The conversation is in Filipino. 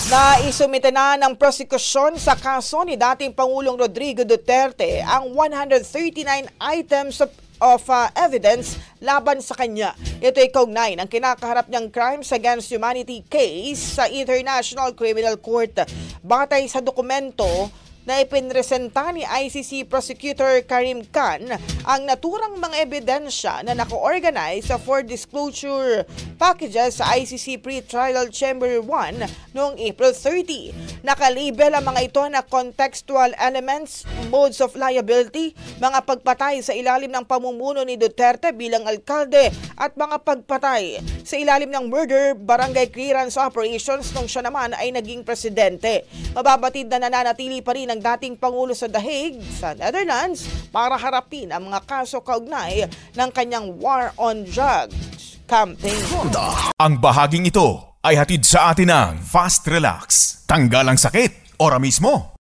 Naisumite na ng prosekusyon sa kaso ni dating Pangulong Rodrigo Duterte ang 139 items of evidence laban sa kanya. Ito ay kaugnay ng kinakaharap niyang Crimes Against Humanity case sa International Criminal Court. Batay sa dokumento na ipinresenta ni ICC Prosecutor Karim Khan ang naturang mga ebidensya na naka-organize for disclosure packages sa ICC Pre-Trial Chamber 1 noong April 30. Nakalabel ang mga ito na contextual elements, modes of liability, mga pagpatay sa ilalim ng pamumuno ni Duterte bilang alkalde at mga pagpatay sa ilalim ng murder barangay clearance operations nung siya naman ay naging presidente. Mababatid na nananatili pa rin ang dating Pangulo sa The Hague sa Netherlands para harapin ang mga kaso kaugnay ng kanyang war on drugs campaign. Ang bahaging ito ay hatid sa atin ng Fast Relax. Tanggal ang sakit, ora mismo.